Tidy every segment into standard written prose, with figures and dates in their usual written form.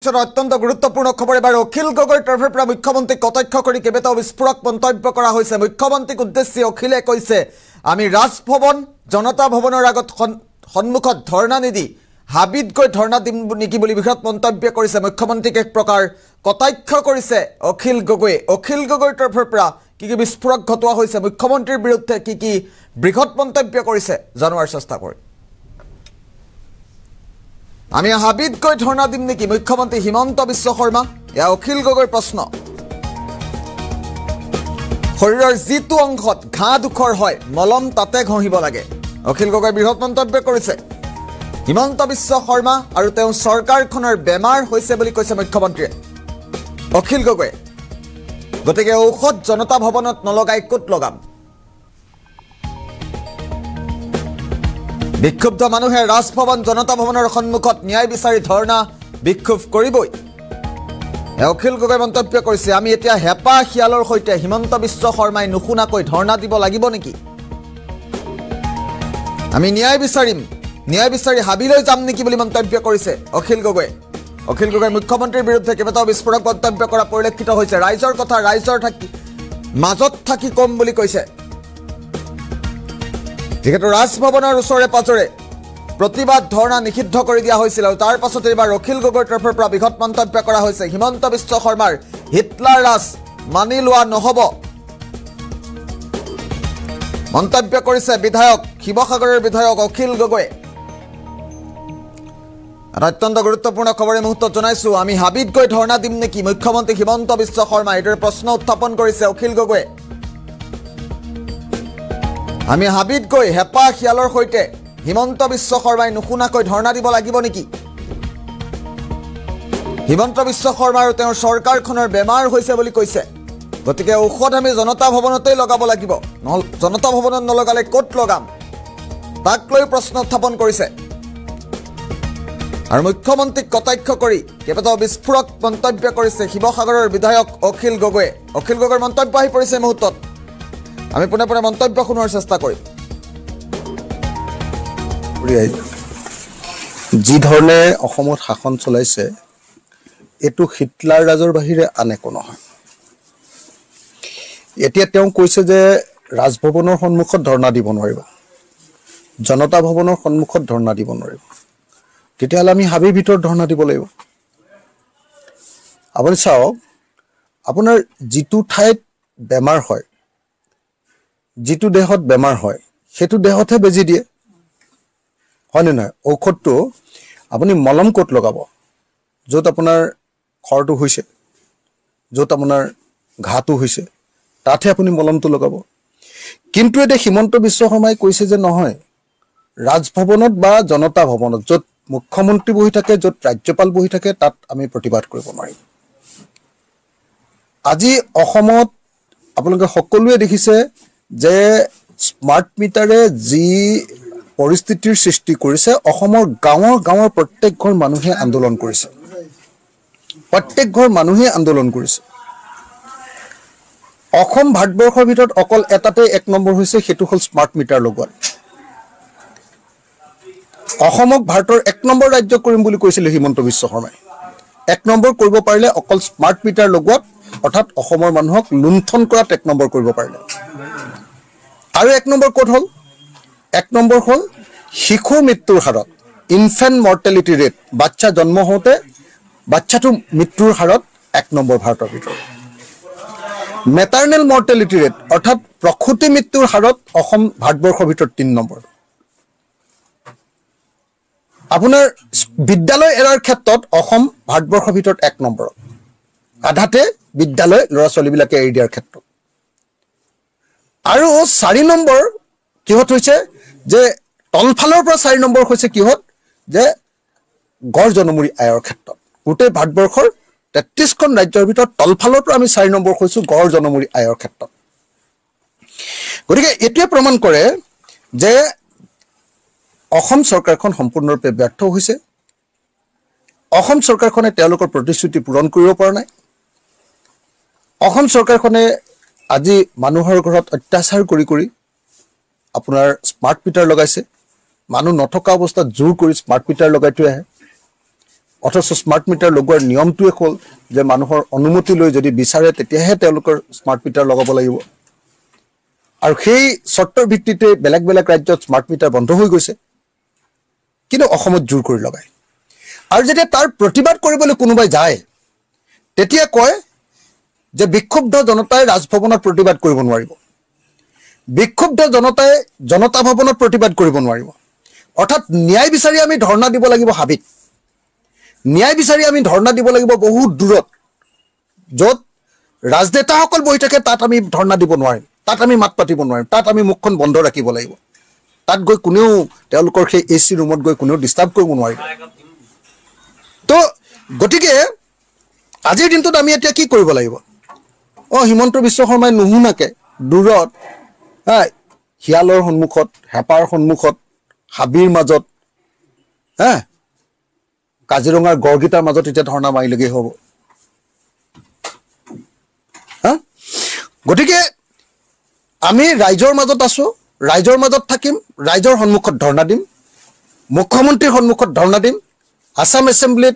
পিছত অত্যন্ত গুৰুত্বপূৰ্ণ খবৰ এবাৰ অখিল গগৈৰ তৰফৰ পৰা মুখ্যমন্ত্ৰীক কটাক্ষ কৰি কেইবাটাও বিস্ফোৰক মন্তব্য কৰা হৈছে। মুখ্যমন্ত্ৰীক উদ্দেশ্যি অখিলে কৈছে, আমি ৰাজভৱন জনতা ভৱনৰ আগত সন্মুখত ধৰ্ণা নিদি হাবিত গৈ ধৰ্ণা দিম নেকি বুলি বৃহৎ মন্তব্য কৰিছে। মুখ্যমন্ত্ৰীক এক প্ৰকাৰ কটাক্ষ কৰিছে অখিল গগৈয়ে। অখিল গগৈৰ তৰফৰ পৰা কি কি বিস্ফোৰক ঘটোৱা হৈছে, মুখ্যমন্ত্ৰীৰ বিৰুদ্ধে কি কি বৃহৎ মন্তব্য কৰিছে জনোৱাৰ চেষ্টা কৰিম। আমি হাবিত গৈ ধৰ্ণা দিম নেকি মুখ্যমন্ত্ৰী হিমন্ত বিশ্ব শৰ্মা, এয়া অখিল গগৈৰ প্ৰশ্ন। শৰীৰৰ যিটো অংশত ঘাঁ দুখৰ হয় মলম তাতে ঘঁহিব লাগে, অখিল গগৈ বৃহৎ মন্তব্য কৰিছে। হিমন্ত বিশ্ব শৰ্মা আৰু তেওঁ চৰকাৰখনৰ বেমাৰ হৈছে বুলি কৈছে মুখ্যমন্ত্ৰীয়ে অখিল গগৈয়ে। গতিকে ঔষধ জনতা ভৱনত নলগাই ক'ত লগাম? বিক্ষুব্ধ মানুহে ৰাজভৱন জনতা ভৱনৰ সন্মুখত ন্যায় বিচাৰি ধৰ্ণা বিক্ষোভ কৰিবই, অখিল গগৈ মন্তব্য কৰিছে। আমি এতিয়া হেঁপাহ শিয়ালৰ সৈতে হিমন্ত বিশ্ব শৰ্মাই নুশুনাকৈ ধৰ্ণা দিব লাগিব নেকি? আমি ন্যায় বিচাৰি হাবিলৈ যাম নেকি বুলি মন্তব্য কৰিছে অখিল গগৈয়ে। অখিল গগৈ মুখ্যমন্ত্ৰীৰ বিৰুদ্ধে কেইবাটাও বিস্ফোৰক মন্তব্য কৰা পৰিলক্ষিত হৈছে। ৰাইজৰ কথা ৰাইজৰ মাজত থাকি কম বুলি কৈছে। যিহেতু ৰাজভৱনৰ ওচৰে পাজৰে প্ৰতিবাদ ধৰ্ণা নিষিদ্ধ কৰি দিয়া হৈছিল আৰু তাৰ পাছতে এইবাৰ অখিল গগৈৰ তৰফৰ পৰা বৃহৎ মন্তব্য কৰা হৈছে। হিমন্ত বিশ্ব শৰ্মাৰ হিটলাৰ ৰাজ মানি লোৱা নহ'ব মন্তব্য কৰিছে শিৱসাগৰৰ বিধায়ক অখিল গগৈয়ে। অত্যন্ত গুৰুত্বপূৰ্ণ খবৰ এই মুহূৰ্তত জনাইছো। আমি হাবিত গৈ ধৰ্ণা দিম নেকি মুখ্যমন্ত্ৰী হিমন্ত বিশ্ব শৰ্মা, এইদৰে প্ৰশ্ন উত্থাপন কৰিছে অখিল গগৈয়ে। আমি হাবিত গৈ হেঁপাহ শিয়ালৰ সৈতে হিমন্ত বিশ্ব শৰ্মাই নুশুনাকৈ ধৰ্ণা দিব লাগিব নেকি? হিমন্ত বিশ্ব শৰ্মা আৰু তেওঁৰ চৰকাৰখনৰ বেমাৰ হৈছে বুলি কৈছে। গতিকে ঔষধ আমি জনতা ভৱনতেই লগাব লাগিব, জনতা ভৱনত নলগালে ক'ত লগাম, তাক লৈ প্ৰশ্ন উত্থাপন কৰিছে। আৰু মুখ্যমন্ত্ৰীক কটাক্ষ কৰি কেইবাটাও বিস্ফোৰক মন্তব্য কৰিছে শিৱসাগৰৰ বিধায়ক অখিল গগৈয়ে। অখিল গগৈৰ মন্তব্য আহি পৰিছে এই মুহূৰ্তত, আমি পোনে পোনে মন্তব্য শুনোৱাৰ চেষ্টা কৰিম। যি ধৰণে অসমত শাসন চলাইছে এইটো হিটলাৰ ৰাজৰ বাহিৰে আন একো নহয়। এতিয়া তেওঁ কৈছে যে ৰাজভৱনৰ সন্মুখত ধৰ্ণা দিব নোৱাৰিব, জনতা ভৱনৰ সন্মুখত ধৰ্ণা দিব নোৱাৰিব, তেতিয়াহ'লে আমি হাবিৰ ভিতৰত ধৰ্ণা দিব লাগিব। আপুনি চাওক, আপোনাৰ যিটো ঠাইত বেমাৰ হয়, যিটো দেহত বেমাৰ হয় সেইটো দেহতহে বেজি দিয়ে, হয়নে নহয়? ঔষধটো আপুনি মলম ক'ত লগাব? য'ত আপোনাৰ খৰটো হৈছে, য'ত আপোনাৰ ঘাঁটো হৈছে, তাতহে আপুনি মলমটো লগাব। কিন্তু এতিয়া হিমন্ত বিশ্ব শৰ্মাই কৈছে যে নহয়, ৰাজভৱনত বা জনতা ভৱনত য'ত মুখ্যমন্ত্ৰী বহি থাকে, য'ত ৰাজ্যপাল বহি থাকে, তাত আমি প্ৰতিবাদ কৰিব নোৱাৰিম। আজি অসমত আপোনালোকে সকলোৱে দেখিছে যে স্মাৰ্ট মিটাৰে যি পৰিস্থিতিৰ সৃষ্টি কৰিছে, অসমৰ গাঁৱৰ প্ৰত্যেক ঘৰ মানুহে আন্দোলন কৰিছে, প্ৰত্যেক ঘৰ মানুহে আন্দোলন কৰিছে। অসম ভাৰতবৰ্ষৰ ভিতৰত অকল এটাতে 1 নম্বৰ হৈছে, সেইটো হ'ল স্মাৰ্ট মিটাৰ লগোৱাত। অসমক ভাৰতৰ 1 নম্বৰ ৰাজ্য কৰিম বুলি কৈছিলে হিমন্ত বিশ্ব শৰ্মাই। 1 নম্বৰ কৰিব পাৰিলে অকল স্মাৰ্ট মিটাৰ লগোৱাত, অৰ্থাৎ অসমৰ মানুহক লুণ্ঠন কৰাত 1 নম্বৰ কৰিব পাৰিলে। আৰু 1 নম্বৰ ক'ত হ'ল? 1 নম্বৰ হ'ল শিশু মৃত্যুৰ হাৰত, ইনফেণ্ট মৰ্টেলিটি ৰেট, বাচ্চা জন্ম হওঁতে বাচ্চাটো মৃত্যুৰ হাৰত 1 নম্বৰ ভাৰতৰ ভিতৰত। মেটাৰনেল মৰ্টেলিটি ৰেট, অৰ্থাৎ প্ৰসূতি মৃত্যুৰ হাৰত অসম ভাৰতবৰ্ষৰ ভিতৰত 3 নম্বৰ। আপোনাৰ বিদ্যালয় এৰাৰ ক্ষেত্ৰত অসম ভাৰতবৰ্ষৰ ভিতৰত 1 নম্বৰ, আধাতে বিদ্যালয় ল'ৰা ছোৱালীবিলাকে এৰি দিয়াৰ ক্ষেত্ৰত। আৰু 4 নম্বৰ কিহত হৈছে যে তলফালৰ পৰা 4 নম্বৰ হৈছে কিহত যে গড় জনমূৰি আয়ৰ ক্ষেত্ৰত। গোটেই ভাৰতবৰ্ষৰ 33খন ৰাজ্যৰ ভিতৰত তলফালৰ পৰা আমি 4 নম্বৰ হৈছোঁ গড় জনমূৰি আয়ৰ ক্ষেত্ৰত। গতিকে এইটোৱে প্ৰমাণ কৰে যে অসম চৰকাৰখন সম্পূৰ্ণৰূপে ব্যৰ্থ হৈছে। অসম চৰকাৰখনে তেওঁলোকৰ প্ৰতিশ্ৰুতি পূৰণ কৰিব পৰা নাই। অসম চৰকাৰখনে আজি মানুহৰ ঘৰত অত্যাচাৰ কৰি আপোনাৰ স্মাৰ্ট মিটাৰ লগাইছে। মানুহ নথকা অৱস্থাত জোৰ কৰি স্মাৰ্ট মিটাৰ লগাই থৈ আহে। অথচ স্মাৰ্ট মিটাৰ লগোৱাৰ নিয়মটোৱে হ'ল যে মানুহৰ অনুমতি লৈ যদি বিচাৰে তেতিয়াহে তেওঁলোকৰ স্মাৰ্ট মিটাৰ লগাব লাগিব আৰু সেই চৰ্তৰ ভিত্তিতে বেলেগ বেলেগ ৰাজ্যত স্মাৰ্ট মিটাৰ বন্ধ হৈ গৈছে কিন্তু অসমত জোৰ কৰি লগায় আৰু যেতিয়া তাৰ প্ৰতিবাদ কৰিবলৈ কোনোবাই যায় তেতিয়া কয় যে বিক্ষুব্ধ জনতাই ৰাজভৱনত প্ৰতিবাদ কৰিব নোৱাৰিব বিক্ষুব্ধ জনতাই জনতা ভৱনত প্ৰতিবাদ কৰিব নোৱাৰিব অৰ্থাৎ ন্যায় বিচাৰি আমি ধৰ্ণা দিব লাগিব হাবিত ন্যায় বিচাৰি আমি ধৰ্ণা দিব লাগিব বহুত দূৰত য'ত ৰাজনেতাসকল বহি থাকে তাত আমি ধৰ্ণা দিব নোৱাৰিম তাত আমি মাত পাতিব নোৱাৰিম তাত আমি মুখখন বন্ধ ৰাখিব লাগিব তাত গৈ কোনেও তেওঁলোকৰ সেই এচি ৰুমত গৈ কোনেও ডিষ্টাৰ্ব কৰিব নোৱাৰিব তো গতিকে আজিৰ দিনটোত আমি এতিয়া কি কৰিব লাগিব হিমন্ত বিশ্ব শৰ্মাই নুশুনাকে দূৰত শিয়ালৰ সন্মুখত হেপাৰ সন্মুখত হাবিৰ মাজত কাজিৰঙাৰ গড়গিটাৰ মাজত এতিয়া ধৰ্ণা মাৰিলেগৈ হ'ব গতিকে আমি ৰাইজৰ মাজত আছো ৰাইজৰ মাজত থাকিম ৰাইজৰ সন্মুখত ধৰ্ণা দিম মুখ্যমন্ত্ৰীৰ সন্মুখত ধৰ্ণা দিম আসাম এছেম্বলিত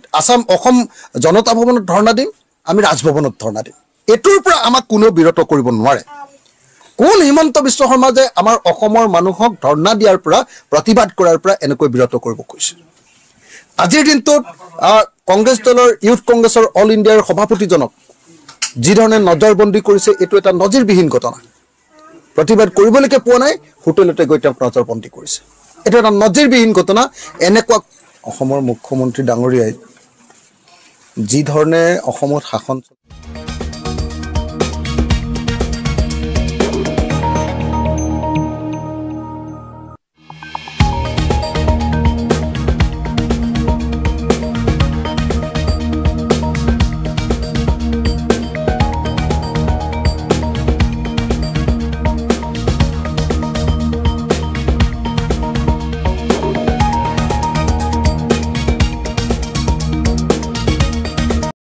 অসম জনতা ভৱনত ধৰ্ণা দিম আমি ৰাজভৱনত ধৰ্ণা দিম এটোৰ পৰা আমাক কোনেও বিৰত কৰিব নোৱাৰে কোন হিমন্ত বিশ্ব শৰ্মা যে আমাৰ অসমৰ মানুহক ধৰ্ণা দিয়াৰ পৰা প্ৰতিবাদ কৰাৰ পৰা এনেকৈ বিৰত কৰিব কৈছে আজিৰ দিনটোত কংগ্ৰেছ দলৰ ইউথ কংগ্ৰেছৰ অল ইণ্ডিয়াৰ সভাপতিজনক যি ধৰণে নজৰবন্দী কৰিছে এইটো এটা নজিৰবিহীন ঘটনা প্ৰতিবাদ কৰিবলৈকে পোৱা নাই হোটেলতে গৈ তেওঁক নজৰবন্দী কৰিছে এইটো এটা নজিৰবিহীন ঘটনা এনেকুৱা অসমৰ মুখ্যমন্ত্ৰী ডাঙৰীয়াই যি ধৰণে অসমত শাসন